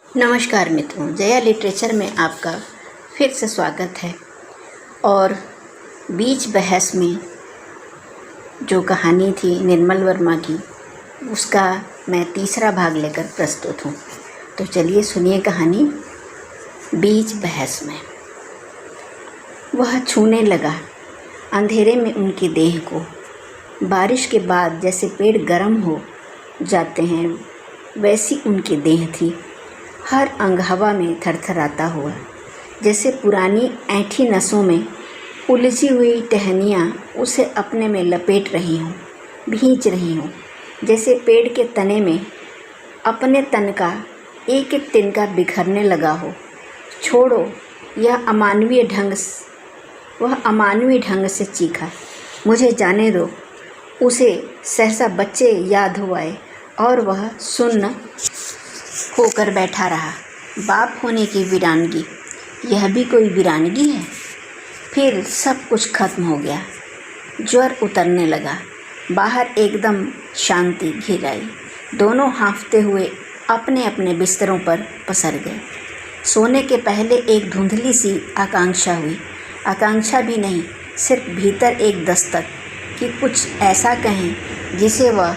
नमस्कार मित्रों, जया लिटरेचर में आपका फिर से स्वागत है। और बीच बहस में जो कहानी थी निर्मल वर्मा की, उसका मैं तीसरा भाग लेकर प्रस्तुत हूँ। तो चलिए सुनिए कहानी। बीच बहस में वह छूने लगा अंधेरे में उनकी देह को। बारिश के बाद जैसे पेड़ गर्म हो जाते हैं वैसी उनकी देह थी, हर अंग हवा में थरथराता हुआ, जैसे पुरानी ऐंठी नसों में उलझी हुई टहनियाँ उसे अपने में लपेट रही हों, भींच रही हों, जैसे पेड़ के तने में अपने तन का एक एक तिनका बिखरने लगा हो। छोड़ो, वह अमानवीय ढंग से चीखा, मुझे जाने दो। उसे सहसा बच्चे याद हो आए और वह सुन्न होकर बैठा रहा। बाप होने की वीरानगी, यह भी कोई वीरानगी है? फिर सब कुछ खत्म हो गया। ज्वर उतरने लगा। बाहर एकदम शांति घिर आई। दोनों हाँफते हुए अपने अपने बिस्तरों पर पसर गए। सोने के पहले एक धुंधली सी आकांक्षा हुई। आकांक्षा भी नहीं, सिर्फ भीतर एक दस्तक कि कुछ ऐसा कहें जिसे वह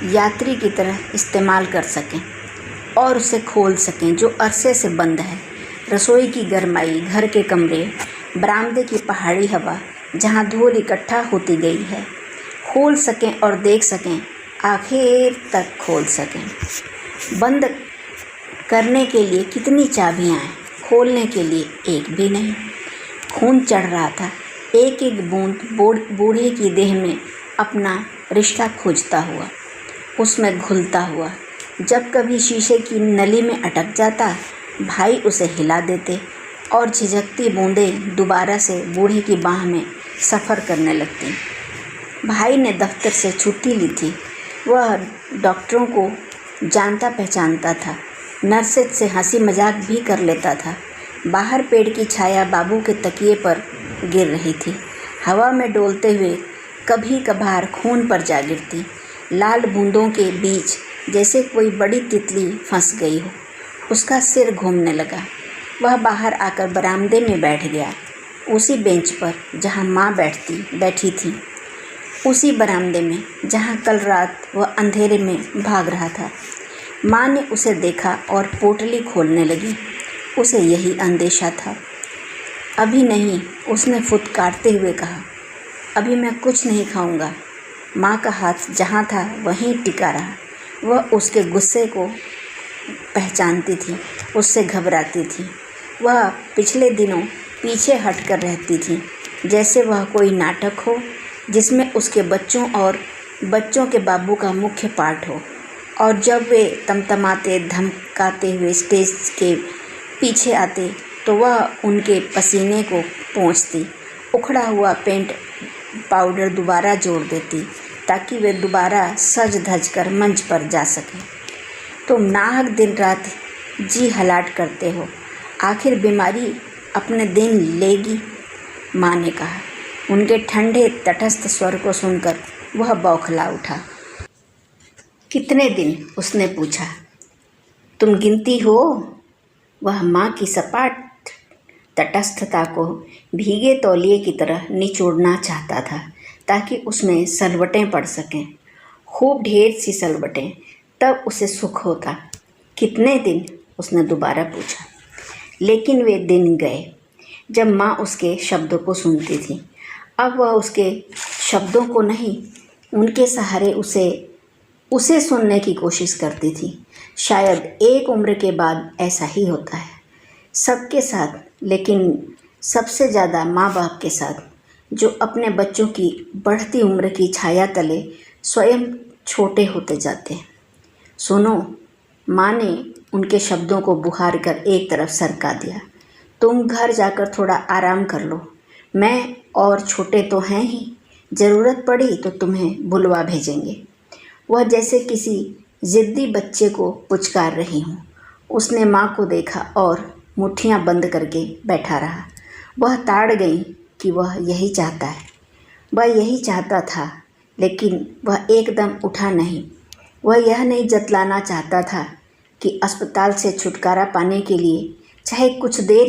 यात्री की तरह इस्तेमाल कर सकें और उसे खोल सकें जो अरसे से बंद है। रसोई की गरमाई, घर के कमरे, बरामदे की पहाड़ी हवा जहाँ धूल इकट्ठा होती गई है, खोल सकें और देख सकें, आखिर तक खोल सकें। बंद करने के लिए कितनी चाबियाँ हैं, खोलने के लिए एक भी नहीं। खून चढ़ रहा था, एक एक बूंद बूढ़े की देह में अपना रिश्ता खोजता हुआ, उसमें घुलता हुआ। जब कभी शीशे की नली में अटक जाता, भाई उसे हिला देते और झिझकती बूंदें दोबारा से बूढ़े की बाह में सफ़र करने लगती। भाई ने दफ्तर से छुट्टी ली थी। वह डॉक्टरों को जानता पहचानता था, नर्सेज से हंसी मजाक भी कर लेता था। बाहर पेड़ की छाया बाबू के तकिए पर गिर रही थी, हवा में डोलते हुए कभी कभार खून पर जा गिरती। लाल बूंदों के बीच जैसे कोई बड़ी तितली फंस गई हो। उसका सिर घूमने लगा। वह बाहर आकर बरामदे में बैठ गया, उसी बेंच पर जहाँ माँ बैठी थी, उसी बरामदे में जहाँ कल रात वह अंधेरे में भाग रहा था। माँ ने उसे देखा और पोटली खोलने लगी। उसे यही अंदेशा था। अभी नहीं, उसने फुदकारते हुए कहा, अभी मैं कुछ नहीं खाऊंगा। माँ का हाथ जहाँ था वहीं टिका रहा। वह उसके गुस्से को पहचानती थी, उससे घबराती थी। वह पिछले दिनों पीछे हटकर रहती थी, जैसे वह कोई नाटक हो जिसमें उसके बच्चों और बच्चों के बाबू का मुख्य पार्ट हो। और जब वे तमतमाते धमकाते हुए स्टेज के पीछे आते तो वह उनके पसीने को पोंछती, उखड़ा हुआ पेंट पाउडर दोबारा जोड़ देती ताकि वे दोबारा सज धज कर मंच पर जा सकें। तुम नाहक दिन रात जी हलाट करते हो, आखिर बीमारी अपने दिन लेगी, माँ ने कहा। उनके ठंडे तटस्थ स्वर को सुनकर वह बौखला उठा। कितने दिन? उसने पूछा। तुम गिनती हो? वह माँ की सपाट तटस्थता को भीगे तौलिए की तरह निचोड़ना चाहता था ताकि उसमें सलवटें पड़ सकें, खूब ढेर सी सलवटें, तब उसे सुख होता। कितने दिन? उसने दोबारा पूछा। लेकिन वे दिन गए जब माँ उसके शब्दों को सुनती थी। अब वह उसके शब्दों को नहीं, उनके सहारे उसे सुनने की कोशिश करती थी। शायद एक उम्र के बाद ऐसा ही होता है सबके साथ, लेकिन सबसे ज़्यादा माँ बाप के साथ, जो अपने बच्चों की बढ़ती उम्र की छाया तले स्वयं छोटे होते जाते हैं। सुनो, माँ ने उनके शब्दों को बुहार कर एक तरफ सरका दिया। तुम घर जाकर थोड़ा आराम कर लो। मैं और छोटे तो हैं ही, ज़रूरत पड़ी तो तुम्हें बुलवा भेजेंगे। वह जैसे किसी ज़िद्दी बच्चे को पुचकार रही हूँ। उसने माँ को देखा और मुट्ठियाँ बंद करके बैठा रहा। वह ताड़ गई कि वह यही चाहता है, वह यही चाहता था, लेकिन वह एकदम उठा नहीं। वह यह नहीं जतलाना चाहता था कि अस्पताल से छुटकारा पाने के लिए चाहे कुछ देर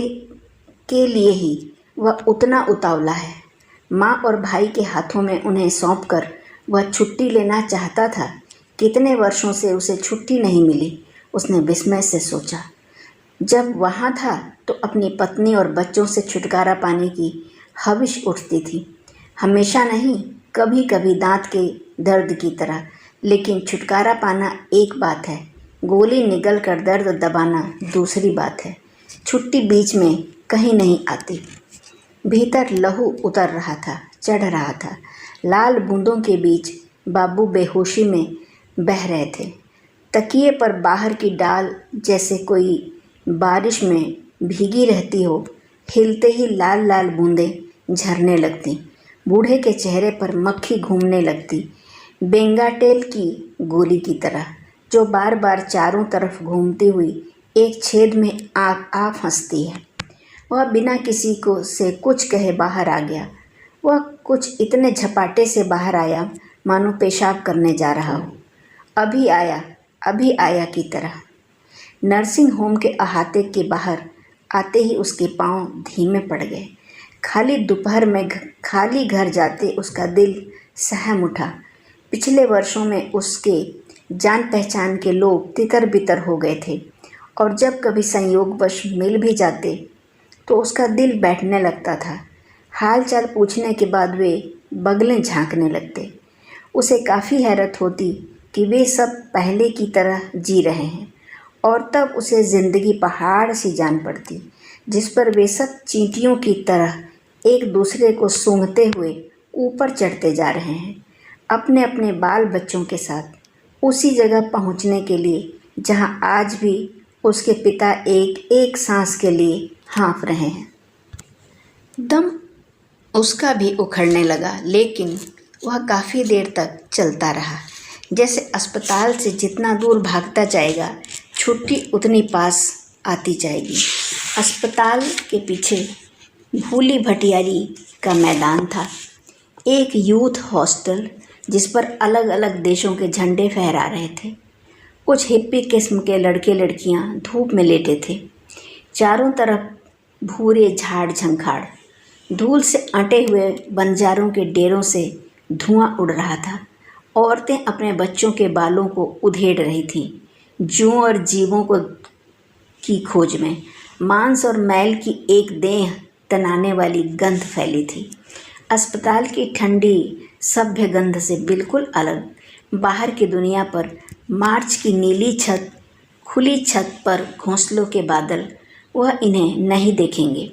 के लिए ही वह उतना उतावला है। माँ और भाई के हाथों में उन्हें सौंपकर वह छुट्टी लेना चाहता था। कितने वर्षों से उसे छुट्टी नहीं मिली, उसने विस्मय से सोचा। जब वहाँ था तो अपनी पत्नी और बच्चों से छुटकारा पाने की हविश उठती थी। हमेशा नहीं, कभी कभी दांत के दर्द की तरह। लेकिन छुटकारा पाना एक बात है, गोली निगल कर दर्द दबाना दूसरी बात है। छुट्टी बीच में कहीं नहीं आती। भीतर लहू उतर रहा था, चढ़ रहा था। लाल बूंदों के बीच बाबू बेहोशी में बह रहे थे। तकिए पर बाहर की डाल जैसे कोई बारिश में भीगी रहती हो, हिलते ही लाल लाल बूंदें झरने लगती। बूढ़े के चेहरे पर मक्खी घूमने लगती, बेंगाटेल की गोली की तरह, जो बार बार चारों तरफ घूमती हुई एक छेद में आ फंसती है। वह बिना किसी को से कुछ कहे बाहर आ गया। वह कुछ इतने झपाटे से बाहर आया मानो पेशाब करने जा रहा हो। अभी आया की तरह। नर्सिंग होम के अहाते के बाहर आते ही उसके पांव धीमे पड़ गए। खाली दोपहर में खाली घर जाते उसका दिल सहम उठा। पिछले वर्षों में उसके जान पहचान के लोग तितर बितर हो गए थे और जब कभी संयोगवश मिल भी जाते तो उसका दिल बैठने लगता था। हाल चाल पूछने के बाद वे बगलें झांकने लगते। उसे काफ़ी हैरत होती कि वे सब पहले की तरह जी रहे हैं और तब उसे ज़िंदगी पहाड़ सी जान पड़ती जिस पर वे सब चींटियों की तरह एक दूसरे को सूंघते हुए ऊपर चढ़ते जा रहे हैं, अपने अपने बाल बच्चों के साथ उसी जगह पहुंचने के लिए जहां आज भी उसके पिता एक एक सांस के लिए हाँफ रहे हैं। दम उसका भी उखड़ने लगा, लेकिन वह काफ़ी देर तक चलता रहा। जैसे अस्पताल से जितना दूर भागता जाएगा, छुट्टी उतनी पास आती जाएगी। अस्पताल के पीछे भूली भटियारी का मैदान था, एक यूथ हॉस्टल जिस पर अलग अलग देशों के झंडे फहरा रहे थे। कुछ हिप्पी किस्म के लड़के लड़कियां धूप में लेटे थे। चारों तरफ भूरे झाड़ झंखाड़, धूल से आटे हुए बंजारों के डेरों से धुआं उड़ रहा था। औरतें अपने बच्चों के बालों को उधेड़ रही थीं, जूं और जीवों की खोज में। मांस और मैल की एक देह तनाने वाली गंध फैली थी। अस्पताल की ठंडी सभ्य गंध से बिल्कुल अलग। बाहर की दुनिया पर मार्च की नीली छत, खुली छत पर घोंसलों के बादल, वह इन्हें नहीं देखेंगे।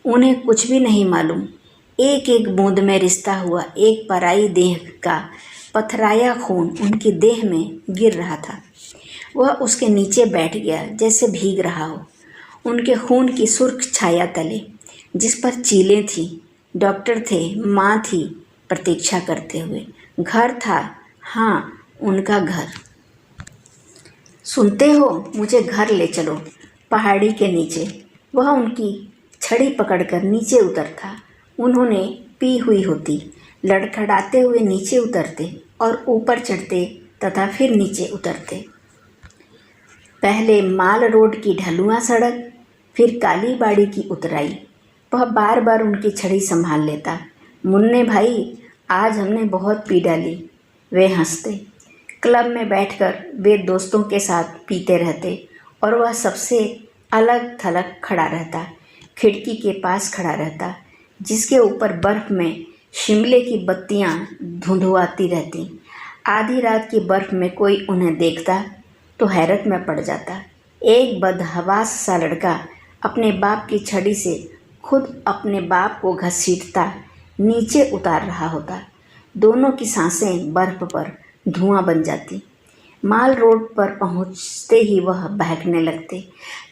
उन्हें कुछ भी नहीं मालूम। एक एक बूंद में रिश्ता हुआ एक पराई देह का पथराया खून उनकी देह में गिर रहा था। वह उसके नीचे बैठ गया जैसे भीग रहा हो, उनके खून की सुर्ख छाया तले, जिस पर चीलें थीं। डॉक्टर थे, माँ थी प्रतीक्षा करते हुए। घर था, हाँ, उनका घर। सुनते हो, मुझे घर ले चलो। पहाड़ी के नीचे वह उनकी छड़ी पकड़कर नीचे उतरता। उन्होंने पी हुई होती। लड़खड़ाते हुए नीचे उतरते और ऊपर चढ़ते तथा फिर नीचे उतरते। पहले माल रोड की ढलुआ सड़क, फिर काली बाड़ी की उतराई। वह बार बार उनकी छड़ी संभाल लेता। मुन्ने भाई, आज हमने बहुत पी डाली। वे हंसते। क्लब में बैठकर वे दोस्तों के साथ पीते रहते और वह सबसे अलग थलग खड़ा रहता, खिड़की के पास खड़ा रहता, जिसके ऊपर बर्फ़ में शिमले की बत्तियां धुंधुआती रहती। आधी रात की बर्फ़ में कोई उन्हें देखता तो हैरत में पड़ जाता। एक बदहवास सा लड़का अपने बाप की छड़ी से खुद अपने बाप को घसीटता नीचे उतार रहा होता। दोनों की सांसें बर्फ़ पर धुआं बन जाती। माल रोड पर पहुंचते ही वह बहकने लगते।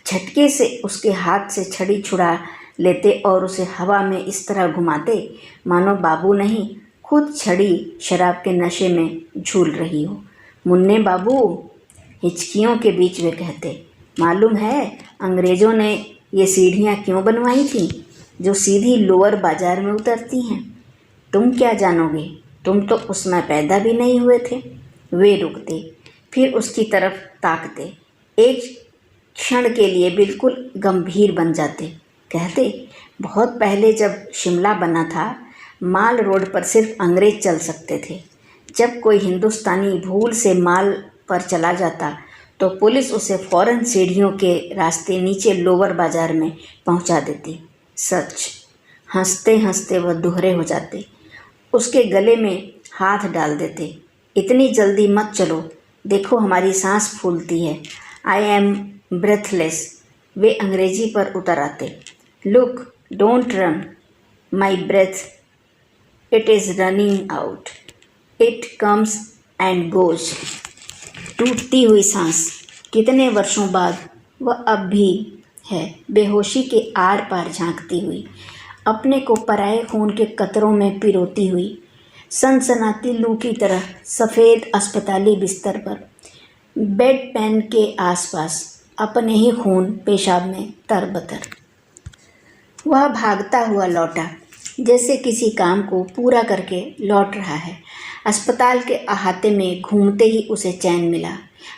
झटके से उसके हाथ से छड़ी छुड़ा लेते और उसे हवा में इस तरह घुमाते मानो बाबू नहीं, खुद छड़ी शराब के नशे में झूल रही हो। मुन्ने बाबू, हिचकियों के बीच वे कहते, मालूम है अंग्रेज़ों ने ये सीढ़ियाँ क्यों बनवाई थीं जो सीधी लोअर बाज़ार में उतरती हैं? तुम क्या जानोगे, तुम तो उसमें पैदा भी नहीं हुए थे। वे रुकते, फिर उसकी तरफ ताकते। एक क्षण के लिए बिल्कुल गंभीर बन जाते। कहते, बहुत पहले जब शिमला बना था, माल रोड पर सिर्फ अंग्रेज चल सकते थे। जब कोई हिंदुस्तानी भूल से माल पर चला जाता तो पुलिस उसे फौरन सीढ़ियों के रास्ते नीचे लोअर बाजार में पहुंचा देती। सच। हंसते हंसते वह दोहरे हो जाते। उसके गले में हाथ डाल देते। इतनी जल्दी मत चलो, देखो हमारी सांस फूलती है। I am breathless. वे अंग्रेजी पर उतर आते। Look, don't run, my breath, it is running out, it comes and goes. टूटती हुई सांस। कितने वर्षों बाद वह अब भी है, बेहोशी के आर पार झांकती हुई, अपने को पराए खून के कतरों में पिरोती हुई, सनसनाती लू की तरह सफ़ेद अस्पताली बिस्तर पर, बेड पैन के आसपास, अपने ही खून पेशाब में तरबतर। वह भागता हुआ लौटा, जैसे किसी काम को पूरा करके लौट रहा है। अस्पताल के अहाते में घूमते ही उसे चैन मिला,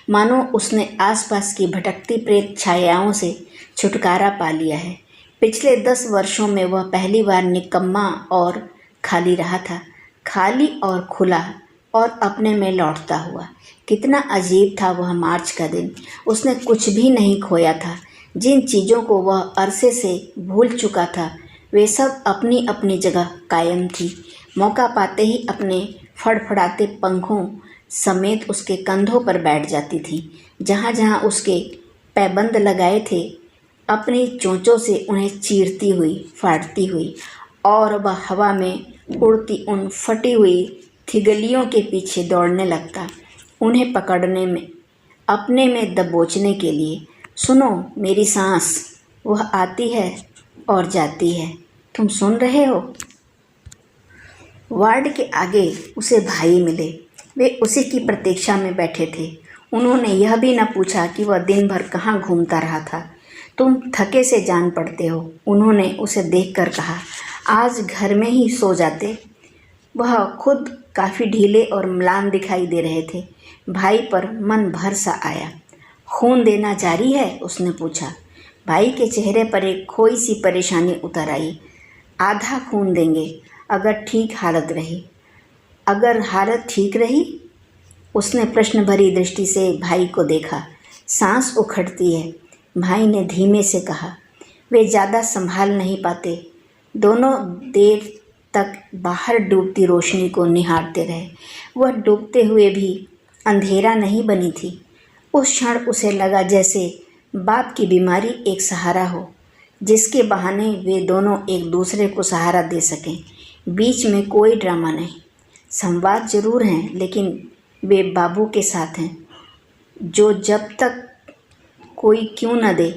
मानो उसने आसपास की भटकती प्रेत छायाओं से छुटकारा पा लिया है। पिछले 10 वर्षों में वह पहली बार निकम्मा और खाली रहा था, खाली और खुला और अपने में लौटता हुआ। कितना अजीब था वह मार्च का दिन। उसने कुछ भी नहीं खोया था। जिन चीज़ों को वह अरसे से भूल चुका था वे सब अपनी अपनी जगह कायम थी। मौका पाते ही अपने फड़फड़ाते पंखों समेत उसके कंधों पर बैठ जाती थी। जहाँ जहाँ उसके पैबंद लगाए थे, अपनी चोंचों से उन्हें चीरती हुई, फाड़ती हुई, और वह हवा में उड़ती उन फटी हुई थिगलियों के पीछे दौड़ने लगता, उन्हें पकड़ने में, अपने में दबोचने के लिए। सुनो मेरी सांस, वह आती है और जाती है, तुम सुन रहे हो? वार्ड के आगे उसे भाई मिले। वे उसी की प्रतीक्षा में बैठे थे। उन्होंने यह भी न पूछा कि वह दिन भर कहाँ घूमता रहा था। तुम थके से जान पड़ते हो, उन्होंने उसे देखकर कहा। आज घर में ही सो जाते। वह खुद काफ़ी ढीले और म्लान दिखाई दे रहे थे। भाई पर मन भर सा आया। खून देना जारी है? उसने पूछा। भाई के चेहरे पर एक खोई सी परेशानी उतर आई। आधा खून देंगे, अगर ठीक हालत रही। अगर हालत ठीक रही? उसने प्रश्न भरी दृष्टि से भाई को देखा। सांस उखड़ती है, भाई ने धीमे से कहा। वे ज़्यादा संभाल नहीं पाते। दोनों देर तक बाहर डूबती रोशनी को निहारते रहे। वह डूबते हुए भी अंधेरा नहीं बनी थी। उस क्षण उसे लगा जैसे बाप की बीमारी एक सहारा हो, जिसके बहाने वे दोनों एक दूसरे को सहारा दे सकें। बीच में कोई ड्रामा नहीं। संवाद जरूर हैं, लेकिन वे बाबू के साथ हैं, जो जब तक कोई क्यों न दे,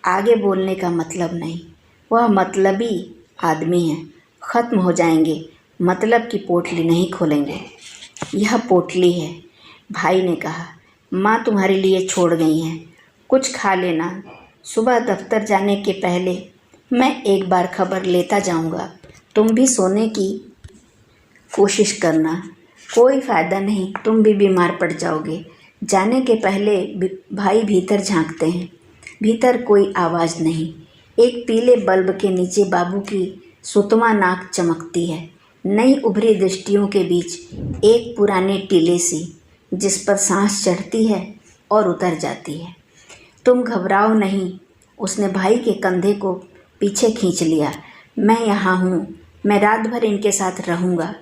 आगे बोलने का मतलब नहीं। वह मतलबी आदमी है। ख़त्म हो जाएंगे, मतलब की पोटली नहीं खोलेंगे। यह पोटली है, भाई ने कहा। माँ तुम्हारे लिए छोड़ गई हैं, कुछ खा लेना। सुबह दफ्तर जाने के पहले मैं एक बार खबर लेता जाऊंगा। तुम भी सोने की कोशिश करना, कोई फ़ायदा नहीं, तुम भी बीमार पड़ जाओगे। जाने के पहले भाई भीतर झांकते हैं। भीतर कोई आवाज़ नहीं। एक पीले बल्ब के नीचे बाबू की सुतमा नाक चमकती है। नई उभरी दृष्टियों के बीच एक पुराने टीले सी, जिस पर सांस चढ़ती है और उतर जाती है। तुम घबराओ नहीं। उसने भाई के कंधे को पीछे खींच लिया। मैं यहाँ हूँ, मैं रात भर इनके साथ रहूँगा।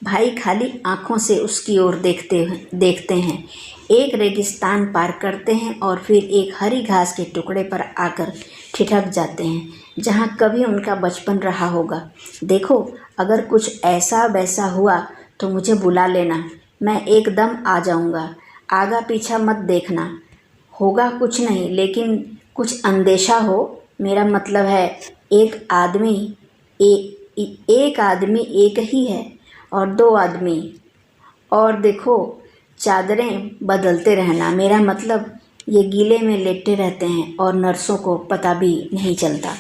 भाई खाली आँखों से उसकी ओर देखते हैं। एक रेगिस्तान पार करते हैं और फिर एक हरी घास के टुकड़े पर आकर ठिठक जाते हैं, जहाँ कभी उनका बचपन रहा होगा। देखो, अगर कुछ ऐसा वैसा हुआ तो मुझे बुला लेना, मैं एकदम आ जाऊँगा। आगा पीछा मत देखना। होगा कुछ नहीं, लेकिन कुछ अंदेशा हो। मेरा मतलब है एक आदमी एक ही है, और 2 आदमी। और देखो, चादरें बदलते रहना। मेरा मतलब ये गीले में लेटे रहते हैं और नर्सों को पता भी नहीं चलता।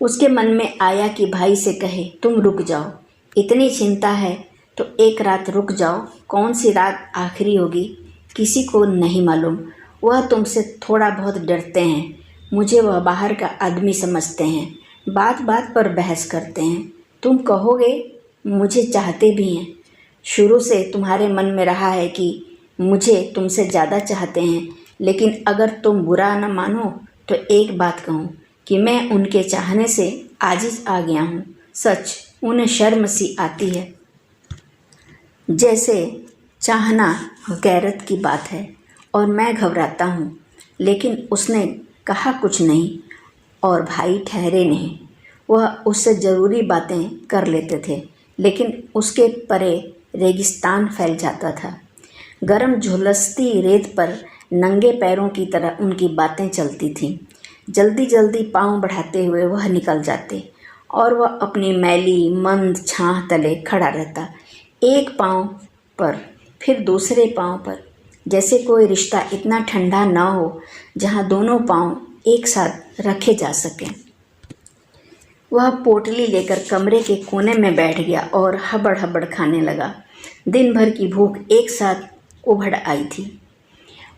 उसके मन में आया कि भाई से कहे, तुम रुक जाओ, इतनी चिंता है तो एक रात रुक जाओ। कौन सी रात आखिरी होगी, किसी को नहीं मालूम। वह तुमसे थोड़ा बहुत डरते हैं। मुझे वह बाहर का आदमी समझते हैं। बात बात पर बहस करते हैं। तुम कहोगे मुझे चाहते भी हैं। शुरू से तुम्हारे मन में रहा है कि मुझे तुमसे ज़्यादा चाहते हैं, लेकिन अगर तुम बुरा न मानो तो एक बात कहूँ कि मैं उनके चाहने से आजिज आ गया हूँ। सच, उन्हें शर्म सी आती है, जैसे चाहना गैरत की बात है, और मैं घबराता हूँ। लेकिन उसने कहा कुछ नहीं और भाई ठहरे नहीं। वह उससे ज़रूरी बातें कर लेते थे, लेकिन उसके परे रेगिस्तान फैल जाता था। गरम झुलसती रेत पर नंगे पैरों की तरह उनकी बातें चलती थीं। जल्दी जल्दी पाँव बढ़ाते हुए वह निकल जाते और वह अपनी मैली मंद छाह तले खड़ा रहता, एक पाँव पर फिर दूसरे पाँव पर, जैसे कोई रिश्ता इतना ठंडा ना हो जहाँ दोनों पाँव एक साथ रखे जा सकें। वह पोटली लेकर कमरे के कोने में बैठ गया और हबड़ हबड़ खाने लगा। दिन भर की भूख एक साथ उभड़ आई थी।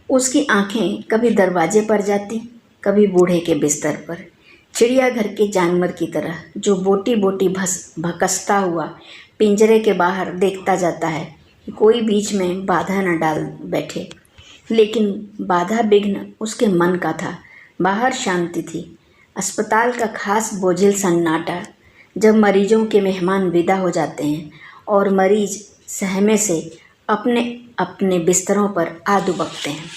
उसकी आंखें कभी दरवाजे पर जाती, कभी बूढ़े के बिस्तर पर, चिड़ियाघर के जानवर की तरह जो बोटी बोटी भकसता हुआ पिंजरे के बाहर देखता जाता है कि कोई बीच में बाधा न डाल बैठे। लेकिन बाधा विघ्न उसके मन का था। बाहर शांति थी। अस्पताल का खास बोझिल सन्नाटा, जब मरीजों के मेहमान विदा हो जाते हैं और मरीज सहमे से अपने अपने बिस्तरों पर आ दुबकते हैं।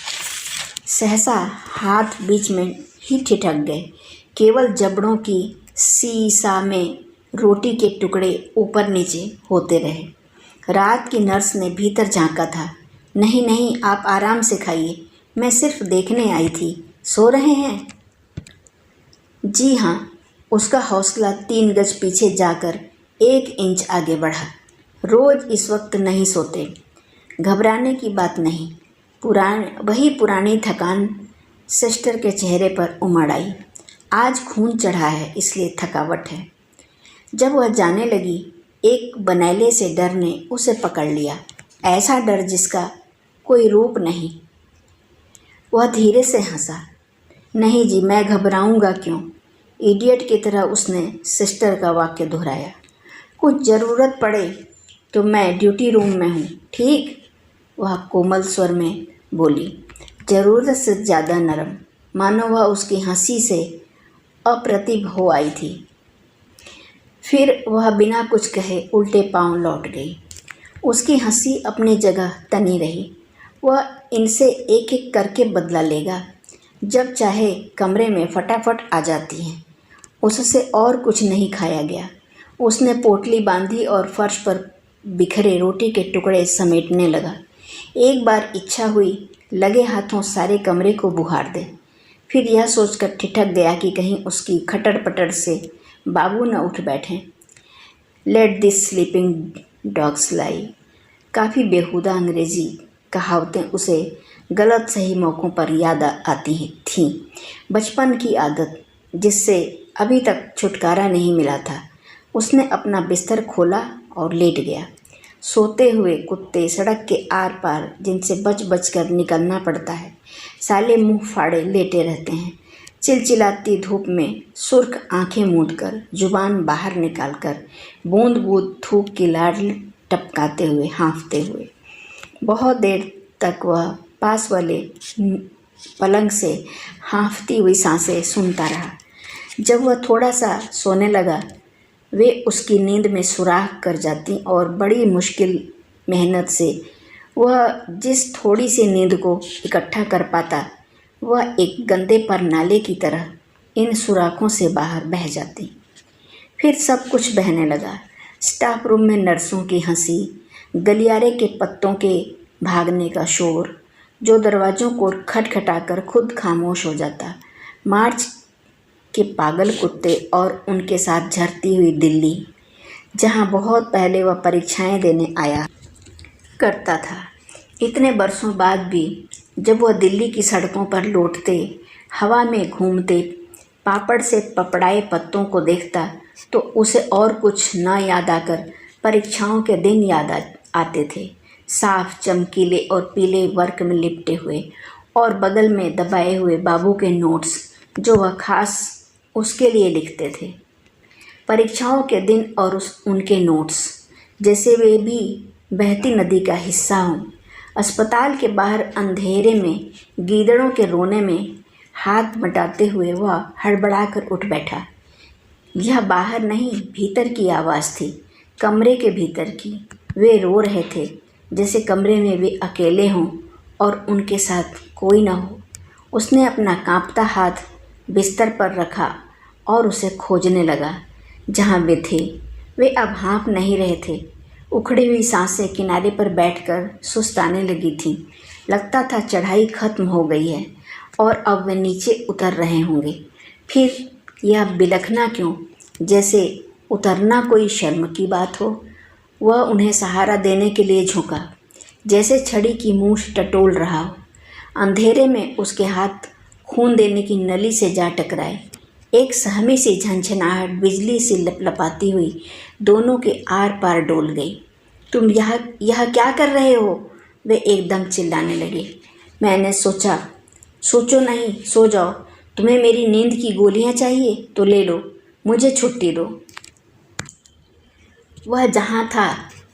सहसा हाथ बीच में ही ठिठक गए। केवल जबड़ों की सीसा में रोटी के टुकड़े ऊपर नीचे होते रहे। रात की नर्स ने भीतर झांका था। नहीं नहीं, आप आराम से खाइए, मैं सिर्फ देखने आई थी। सो रहे हैं? जी हाँ। उसका हौसला 3 गज पीछे जाकर 1 इंच आगे बढ़ा। रोज इस वक्त नहीं सोते। घबराने की बात नहीं। वही पुरानी थकान सिस्टर के चेहरे पर उमड़ आई। आज खून चढ़ा है, इसलिए थकावट है। जब वह जाने लगी, एक बनैले से डर ने उसे पकड़ लिया, ऐसा डर जिसका कोई रूप नहीं। वह धीरे से हंसा। नहीं जी, मैं घबराऊंगा क्यों? इडियट की तरह उसने सिस्टर का वाक्य दोहराया। कुछ ज़रूरत पड़े तो मैं ड्यूटी रूम में हूँ, ठीक? वह कोमल स्वर में बोली, ज़रूरत से ज़्यादा नरम, मानो वह उसकी हंसी से अप्रतिभ हो आई थी। फिर वह बिना कुछ कहे उल्टे पांव लौट गई। उसकी हंसी अपनी जगह तनी रही। वह इनसे एक एक करके बदला लेगा। जब चाहे कमरे में फटाफट आ जाती हैं। उससे और कुछ नहीं खाया गया। उसने पोटली बांधी और फर्श पर बिखरे रोटी के टुकड़े समेटने लगा। एक बार इच्छा हुई लगे हाथों सारे कमरे को बुहार दे। फिर यह सोचकर ठिठक गया कि कहीं उसकी खटर पटर से बाबू न उठ बैठें। लेट दिस स्लीपिंग डॉग्स लाई। काफ़ी बेहुदा अंग्रेजी कहावतें उसे गलत सही मौक़ों पर याद आती थीं। बचपन की आदत जिससे अभी तक छुटकारा नहीं मिला था। उसने अपना बिस्तर खोला और लेट गया। सोते हुए कुत्ते सड़क के आर पार जिनसे बच बच कर निकलना पड़ता है, साले मुंह फाड़े लेटे रहते हैं। चिलचिलाती धूप में सुर्ख आंखें मूंदकर, जुबान बाहर निकालकर, बूंद बूंद थूक की लार टपकाते हुए, हाँफते हुए। बहुत देर तक वह पास वाले पलंग से हाँफती हुई सांसें सुनता रहा। जब वह थोड़ा सा सोने लगा, वे उसकी नींद में सुराख कर जाती और बड़ी मुश्किल मेहनत से वह जिस थोड़ी सी नींद को इकट्ठा कर पाता, वह एक गंदे पर नाले की तरह इन सुराखों से बाहर बह जाती। फिर सब कुछ बहने लगा। स्टाफ रूम में नर्सों की हंसी, गलियारे के पत्तों के भागने का शोर जो दरवाज़ों को खटखटाकर खुद खामोश हो जाता, मार्च के पागल कुत्ते और उनके साथ झरती हुई दिल्ली, जहाँ बहुत पहले वह परीक्षाएं देने आया करता था। इतने बरसों बाद भी जब वह दिल्ली की सड़कों पर लौटते, हवा में घूमते पापड़ से पपड़ाए पत्तों को देखता, तो उसे और कुछ न याद आकर परीक्षाओं के दिन याद आते थे। साफ चमकीले और पीले वर्क में लिपटे हुए और बगल में दबाए हुए बाबू के नोट्स जो वह खास उसके लिए लिखते थे। परीक्षाओं के दिन और उनके नोट्स जैसे वे भी बहती नदी का हिस्सा हों। अस्पताल के बाहर अंधेरे में गीदड़ों के रोने में हाथ बटाते हुए वह हड़बड़ाकर उठ बैठा। यह बाहर नहीं, भीतर की आवाज़ थी, कमरे के भीतर की। वे रो रहे थे जैसे कमरे में वे अकेले हों और उनके साथ कोई न हो। उसने अपना कांपता हाथ बिस्तर पर रखा और उसे खोजने लगा जहाँ वे थे। वे अब हाँफ नहीं रहे थे। उखड़ी हुई सांसें किनारे पर बैठकर सुस्ताने लगी थीं। लगता था चढ़ाई खत्म हो गई है और अब वे नीचे उतर रहे होंगे। फिर यह बिलखना क्यों, जैसे उतरना कोई शर्म की बात हो। वह उन्हें सहारा देने के लिए झुका, जैसे छड़ी की मूठ टटोल रहा हो। अंधेरे में उसके हाथ खून देने की नली से जा टकराए। एक सहमी सी झंझनाहट बिजली सी लपलपाती हुई दोनों के आर पार डोल गई। तुम यह क्या कर रहे हो? वे एकदम चिल्लाने लगे। मैंने सोचो नहीं, सो जाओ। तुम्हें मेरी नींद की गोलियां चाहिए तो ले लो, मुझे छुट्टी दो। वह जहाँ था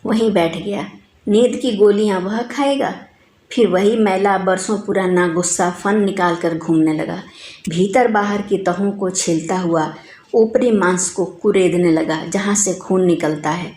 वहीं बैठ गया। नींद की गोलियां वह खाएगा? फिर वही मैला बरसों पुराना गुस्सा फन निकाल कर घूमने लगा। भीतर बाहर की तहों को छीलता हुआ ऊपरी मांस को कुरेदने लगा जहाँ से खून निकलता है।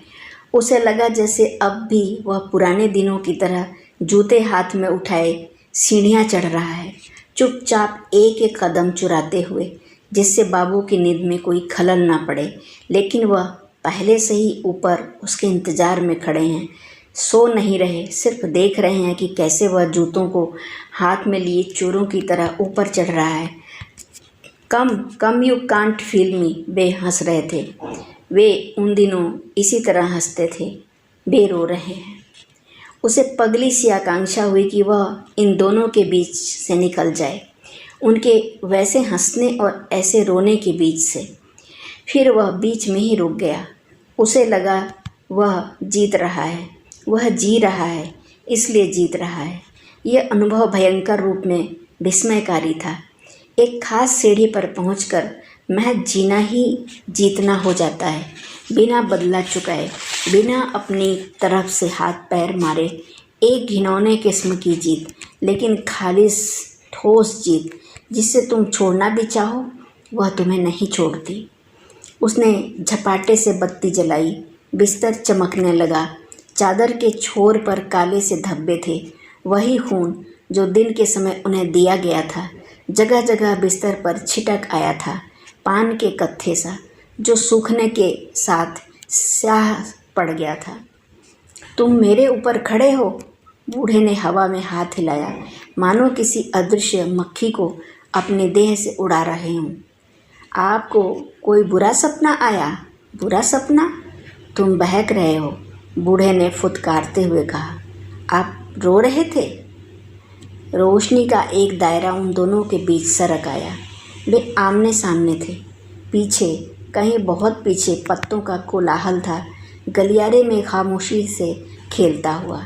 उसे लगा जैसे अब भी वह पुराने दिनों की तरह जूते हाथ में उठाए सीढ़ियाँ चढ़ रहा है, चुपचाप एक एक कदम चुराते हुए, जिससे बाबू की नींद में कोई खलल ना पड़े। लेकिन वह पहले से ही ऊपर उसके इंतज़ार में खड़े हैं। सो नहीं रहे, सिर्फ देख रहे हैं कि कैसे वह जूतों को हाथ में लिए चोरों की तरह ऊपर चढ़ रहा है। कम यू कांट फील मी, वे हंस रहे थे। वे उन दिनों इसी तरह हंसते थे। वे रो रहे हैं। उसे पगली सी आकांक्षा हुई कि वह इन दोनों के बीच से निकल जाए, उनके वैसे हंसने और ऐसे रोने के बीच से। फिर वह बीच में ही रुक गया। उसे लगा वह जीत रहा है, वह जी रहा है, इसलिए जीत रहा है। यह अनुभव भयंकर रूप में विस्मयकारी था। एक खास सीढ़ी पर पहुंचकर महज जीना ही जीतना हो जाता है, बिना बदला चुकाए, बिना अपनी तरफ से हाथ पैर मारे। एक घिनौने किस्म की जीत, लेकिन खालिस ठोस जीत, जिससे तुम छोड़ना भी चाहो वह तुम्हें नहीं छोड़ती। उसने झपाटे से बत्ती जलाई। बिस्तर चमकने लगा। चादर के छोर पर काले से धब्बे थे, वही खून जो दिन के समय उन्हें दिया गया था। जगह जगह बिस्तर पर छिटक आया था, पान के कत्थे सा, जो सूखने के साथ स्याह पड़ गया था। तुम मेरे ऊपर खड़े हो? बूढ़े ने हवा में हाथ हिलाया, मानो किसी अदृश्य मक्खी को अपनी देह से उड़ा रहे हों। आपको कोई बुरा सपना आया? बुरा सपना? तुम बहक रहे हो, बूढ़े ने फुदकारते हुए कहा। आप रो रहे थे? रोशनी का एक दायरा उन दोनों के बीच सरक आया। वे आमने सामने थे। पीछे, कहीं बहुत पीछे, पत्तों का कोलाहल था, गलियारे में खामोशी से खेलता हुआ।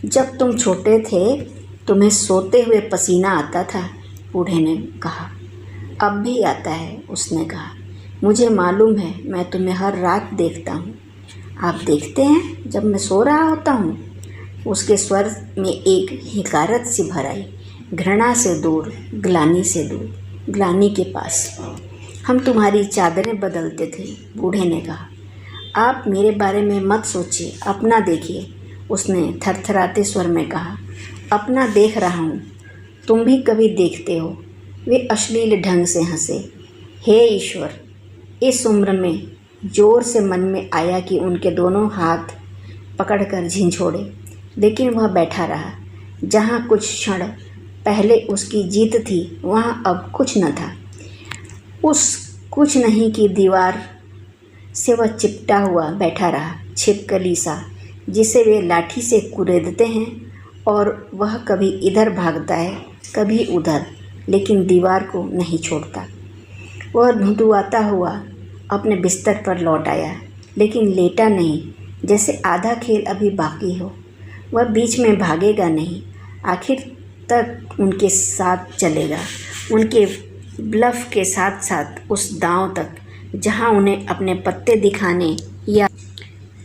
जब तुम छोटे थे तुम्हें सोते हुए पसीना आता था, बूढ़े ने कहा। अब भी आता है, उसने कहा। मुझे मालूम है, मैं तुम्हें हर रात देखता हूँ। आप देखते हैं जब मैं सो रहा होता हूँ? उसके स्वर में एक हिकारत सी भर आई, घृणा से दूर, ग्लानि से दूर, ग्लानि के पास। हम तुम्हारी चादरें बदलते थे, बूढ़े ने कहा। आप मेरे बारे में मत सोचिए, अपना देखिए, उसने थरथराते स्वर में कहा। अपना देख रहा हूँ, तुम भी कभी देखते हो। वे अश्लील ढंग से हंसे। हे ईश्वर! इस उम्र में जोर से मन में आया कि उनके दोनों हाथ पकड़कर झिंझोड़े, लेकिन वह बैठा रहा। जहाँ कुछ क्षण पहले उसकी जीत थी, वहाँ अब कुछ न था। उस कुछ नहीं की दीवार से वह चिपटा हुआ बैठा रहा, छिपकली सा, जिसे वे लाठी से कुरेदते हैं, और वह कभी इधर भागता है, कभी उधर, लेकिन दीवार को नहीं छोड़ता। वह धुंधुआता हुआ अपने बिस्तर पर लौट आया, लेकिन लेटा नहीं, जैसे आधा खेल अभी बाकी हो। वह बीच में भागेगा नहीं। आखिर तक उनके साथ चलेगा, उनके ब्लफ के साथ साथ उस दांव तक जहां उन्हें अपने पत्ते दिखाने या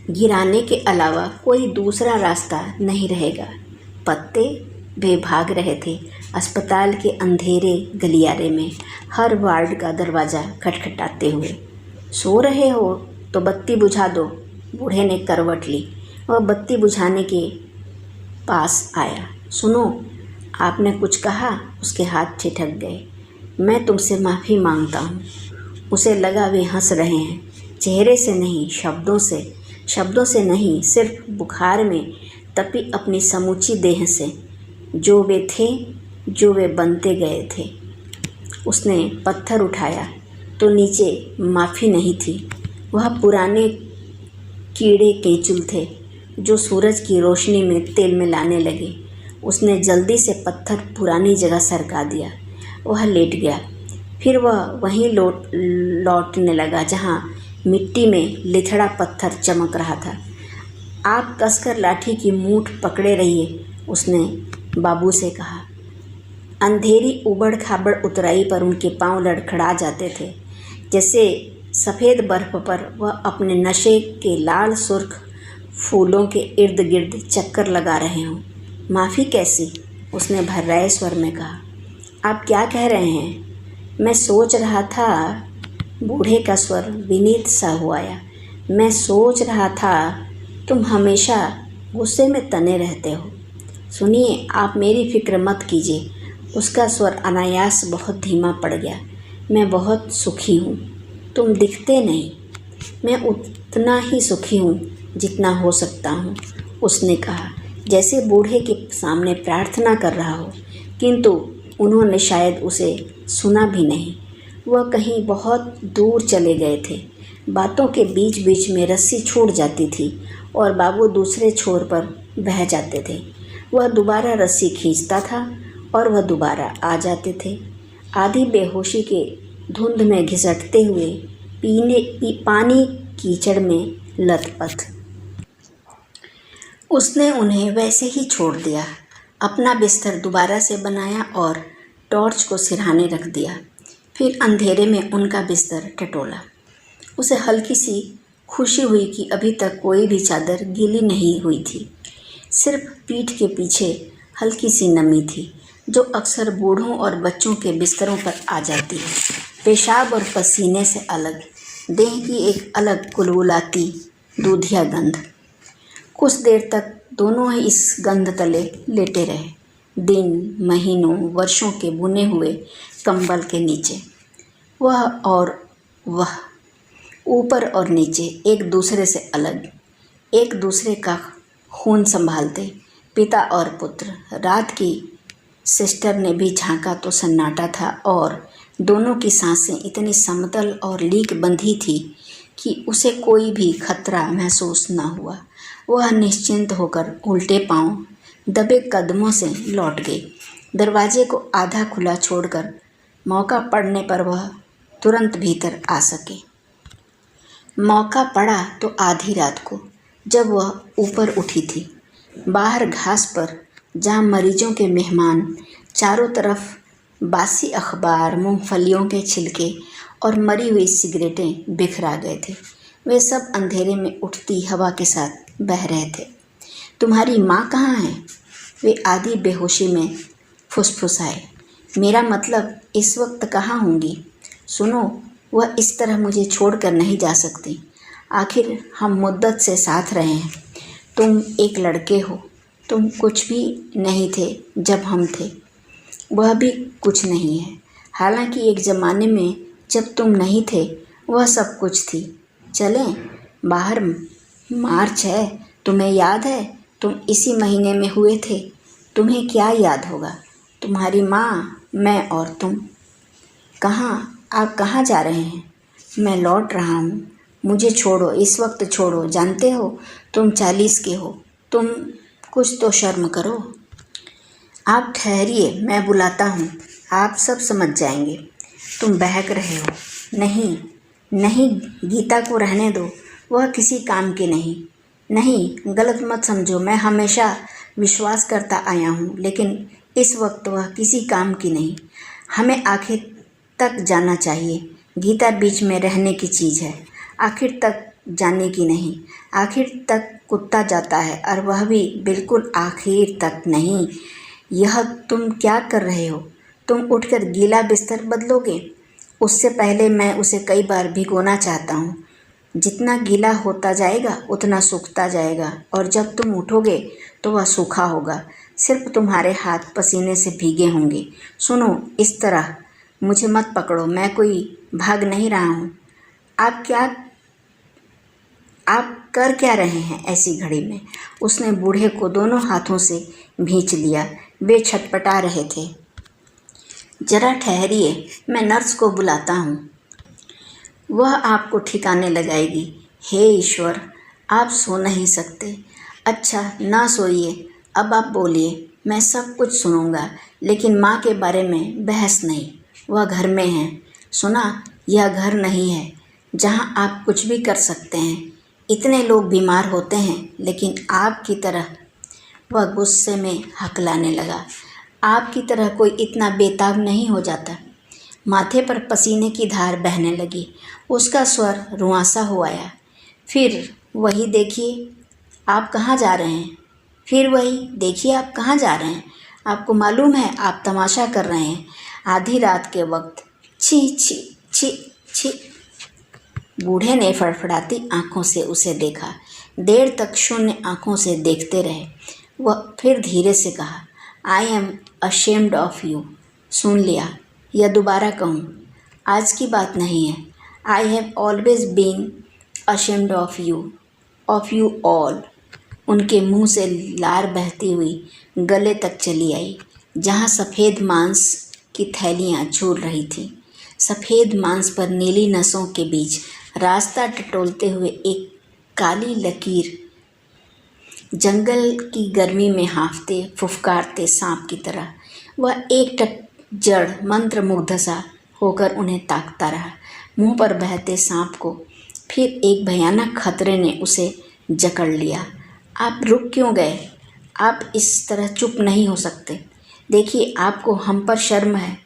गिराने के अलावा कोई दूसरा रास्ता नहीं रहेगा। पत्ते वे भाग रहे थे अस्पताल के अंधेरे गलियारे में, हर वार्ड का दरवाज़ा खटखटाते हुए। सो रहे हो तो बत्ती बुझा दो, बूढ़े ने करवट ली। वह बत्ती बुझाने के पास आया। सुनो, आपने कुछ कहा? उसके हाथ ठिठक गए। मैं तुमसे माफ़ी मांगता हूँ। उसे लगा वे हंस रहे हैं, चेहरे से नहीं, शब्दों से। शब्दों से नहीं, सिर्फ बुखार में तपी अपनी समूची देह से, जो वे थे, जो वे बनते गए थे। उसने पत्थर उठाया तो नीचे माफ़ी नहीं थी। वह पुराने कीड़े केंचुल थे जो सूरज की रोशनी में तेल मिलाने लगे। उसने जल्दी से पत्थर पुरानी जगह सरका दिया। वह लेट गया। फिर वह वहीं लौटने लगा जहाँ मिट्टी में लिथड़ा पत्थर चमक रहा था। आप कसकर लाठी की मूठ पकड़े रहिए, उसने बाबू से कहा। अंधेरी उबड़ खाबड़ उतराई पर उनके पांव लड़खड़ा जाते थे, जैसे सफ़ेद बर्फ पर वह अपने नशे के लाल सुर्ख फूलों के इर्द गिर्द चक्कर लगा रहे हों। माफ़ी कैसी? उसने भर्राए स्वर में कहा। आप क्या कह रहे हैं? मैं सोच रहा था, बूढ़े का स्वर विनीत सा हो आया। मैं सोच रहा था तुम हमेशा गुस्से में तने रहते हो। सुनिए, आप मेरी फिक्र मत कीजिए। उसका स्वर अनायास बहुत धीमा पड़ गया। मैं बहुत सुखी हूँ, तुम दिखते नहीं। मैं उतना ही सुखी हूँ जितना हो सकता हूँ, उसने कहा, जैसे बूढ़े के सामने प्रार्थना कर रहा हो। किंतु उन्होंने शायद उसे सुना भी नहीं। वह कहीं बहुत दूर चले गए थे। बातों के बीच बीच में रस्सी छूट जाती थी और बाबू दूसरे छोर पर बह जाते थे। वह दोबारा रस्सी खींचता था और वह दोबारा आ जाते थे, आधी बेहोशी के धुंध में घिसटते हुए पानी कीचड़ में लथपथ। उसने उन्हें वैसे ही छोड़ दिया, अपना बिस्तर दोबारा से बनाया और टॉर्च को सिरहाने रख दिया। फिर अंधेरे में उनका बिस्तर टटोला। उसे हल्की सी खुशी हुई कि अभी तक कोई भी चादर गीली नहीं हुई थी। सिर्फ पीठ के पीछे हल्की सी नमी थी, जो अक्सर बूढ़ों और बच्चों के बिस्तरों पर आ जाती है। पेशाब और पसीने से अलग, देह की एक अलग कुलबुलाती दूधिया गंध। कुछ देर तक दोनों ही इस गंध तले लेटे रहे, दिन, महीनों, वर्षों के बुने हुए कंबल के नीचे। वह और वह, ऊपर और नीचे, एक दूसरे से अलग, एक दूसरे का खून संभालते, पिता और पुत्र। रात की सिस्टर ने भी झांका तो सन्नाटा था और दोनों की सांसें इतनी समतल और लीक बंधी थी कि उसे कोई भी खतरा महसूस न हुआ। वह निश्चिंत होकर उल्टे पांव दबे कदमों से लौट गई, दरवाजे को आधा खुला छोड़कर, मौका पड़ने पर वह तुरंत भीतर आ सके। मौका पड़ा तो आधी रात को, जब वह ऊपर उठी थी। बाहर घास पर, जहाँ मरीजों के मेहमान, चारों तरफ बासी अखबार, मूंगफलियों के छिलके और मरी हुई सिगरेटें बिखरा गए थे। वे सब अंधेरे में उठती हवा के साथ बह रहे थे। तुम्हारी माँ कहाँ है? वे आधी बेहोशी में फुसफुसाए। मेरा मतलब इस वक्त कहाँ होंगी? सुनो, वह इस तरह मुझे छोड़कर नहीं जा सकती। आखिर हम मुद्दत से साथ रहे हैं। तुम एक लड़के हो, तुम कुछ भी नहीं थे जब हम थे, वह भी कुछ नहीं है। हालांकि एक ज़माने में जब तुम नहीं थे, वह सब कुछ थी। चलें बाहर, मार्च है, तुम्हें याद है? तुम इसी महीने में हुए थे। तुम्हें क्या याद होगा? तुम्हारी माँ, मैं और तुम। कहाँ? आप कहाँ जा रहे हैं? मैं लौट रहा हूँ। मुझे छोड़ो, इस वक्त छोड़ो। जानते हो, तुम 40 के हो। तुम कुछ तो शर्म करो। आप ठहरिए, मैं बुलाता हूँ, आप सब समझ जाएंगे। तुम बहक रहे हो। नहीं नहीं, गीता को रहने दो, वह किसी काम की नहीं। नहीं, गलत मत समझो, मैं हमेशा विश्वास करता आया हूँ, लेकिन इस वक्त वह किसी काम की नहीं। हमें आखिर तक जाना चाहिए। गीता बीच में रहने की चीज़ है, आखिर तक जाने की नहीं। आखिर तक कुत्ता जाता है और वह भी बिल्कुल आखिर तक नहीं। यह तुम क्या कर रहे हो? तुम उठकर गीला बिस्तर बदलोगे? उससे पहले मैं उसे कई बार भिगोना चाहता हूँ। जितना गीला होता जाएगा उतना सूखता जाएगा, और जब तुम उठोगे तो वह सूखा होगा। सिर्फ तुम्हारे हाथ पसीने से भीगे होंगे। सुनो, इस तरह मुझे मत पकड़ो, मैं कोई भाग नहीं रहा हूँ। आप कर क्या रहे हैं ऐसी घड़ी में? उसने बूढ़े को दोनों हाथों से भींच लिया। वे छटपटा रहे थे। जरा ठहरिए, मैं नर्स को बुलाता हूँ, वह आपको ठिकाने लगाएगी। हे ईश्वर, आप सो नहीं सकते? अच्छा, ना सोइए, अब आप बोलिए, मैं सब कुछ सुनूंगा, लेकिन माँ के बारे में बहस नहीं। वह घर में है। सुना, यह घर नहीं है जहाँ आप कुछ भी कर सकते हैं। इतने लोग बीमार होते हैं, लेकिन आपकी तरह, वह गुस्से में हकलाने लगा, आपकी तरह कोई इतना बेताब नहीं हो जाता। माथे पर पसीने की धार बहने लगी। उसका स्वर रुआंसा हो आया। फिर वही देखिए, आप कहाँ जा रहे हैं? फिर वही देखिए, आप कहाँ जा रहे हैं? आपको मालूम है आप तमाशा कर रहे हैं आधी रात के वक्त। छी छी छी छी। बूढ़े ने फड़फड़ाती आंखों से उसे देखा। देर तक शून्य आंखों से देखते रहे। वह फिर धीरे से कहा, I am ashamed of you. सुन लिया, या दोबारा कहूँ? आज की बात नहीं है। I have always been ashamed of you all. उनके मुंह से लार बहती हुई गले तक चली आई, जहाँ सफ़ेद मांस की थैलियाँ झूल रही थीं। सफ़ेद मांस पर नीली नसों के बीच रास्ता टटोलते हुए एक काली लकीर, जंगल की गर्मी में हाँफते फुफकारते सांप की तरह। वह एकटक जड़ मंत्रमुग्ध सा होकर उन्हें ताकता रहा। मुंह पर बहते सांप को फिर एक भयानक खतरे ने उसे जकड़ लिया। आप रुक क्यों गए? आप इस तरह चुप नहीं हो सकते। देखिए, आपको हम पर शर्म है।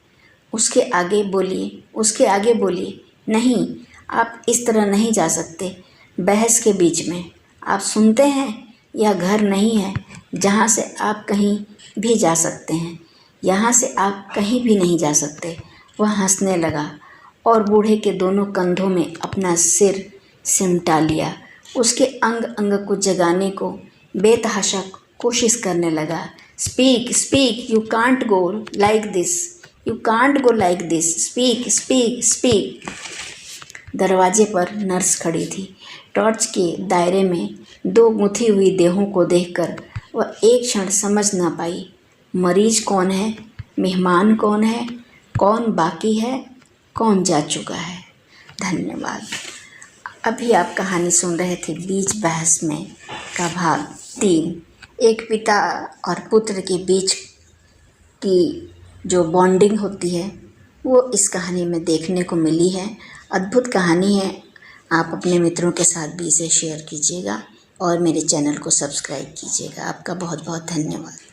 उसके आगे बोलिए। नहीं, आप इस तरह नहीं जा सकते। बहस के बीच में आप सुनते हैं, यह घर नहीं है जहाँ से आप कहीं भी जा सकते हैं। यहाँ से आप कहीं भी नहीं जा सकते। वह हंसने लगा और बूढ़े के दोनों कंधों में अपना सिर सिमटा लिया। उसके अंग अंग को जगाने को बेतहाशा कोशिश करने लगा। Speak speak, you can't go like this, you can't go like this, speak speak speak. दरवाजे पर नर्स खड़ी थी। टॉर्च के दायरे में दो गुंथी हुई देहों को देखकर वह एक क्षण समझ न पाई। मरीज कौन है, मेहमान कौन है, कौन बाकी है, कौन जा चुका है। धन्यवाद। अभी आप कहानी सुन रहे थे बीच बहस में का भाग 3। एक पिता और पुत्र के बीच की जो बॉन्डिंग होती है वो इस कहानी में देखने को मिली है। अद्भुत कहानी है। आप अपने मित्रों के साथ भी इसे शेयर कीजिएगा और मेरे चैनल को सब्सक्राइब कीजिएगा। आपका बहुत बहुत धन्यवाद।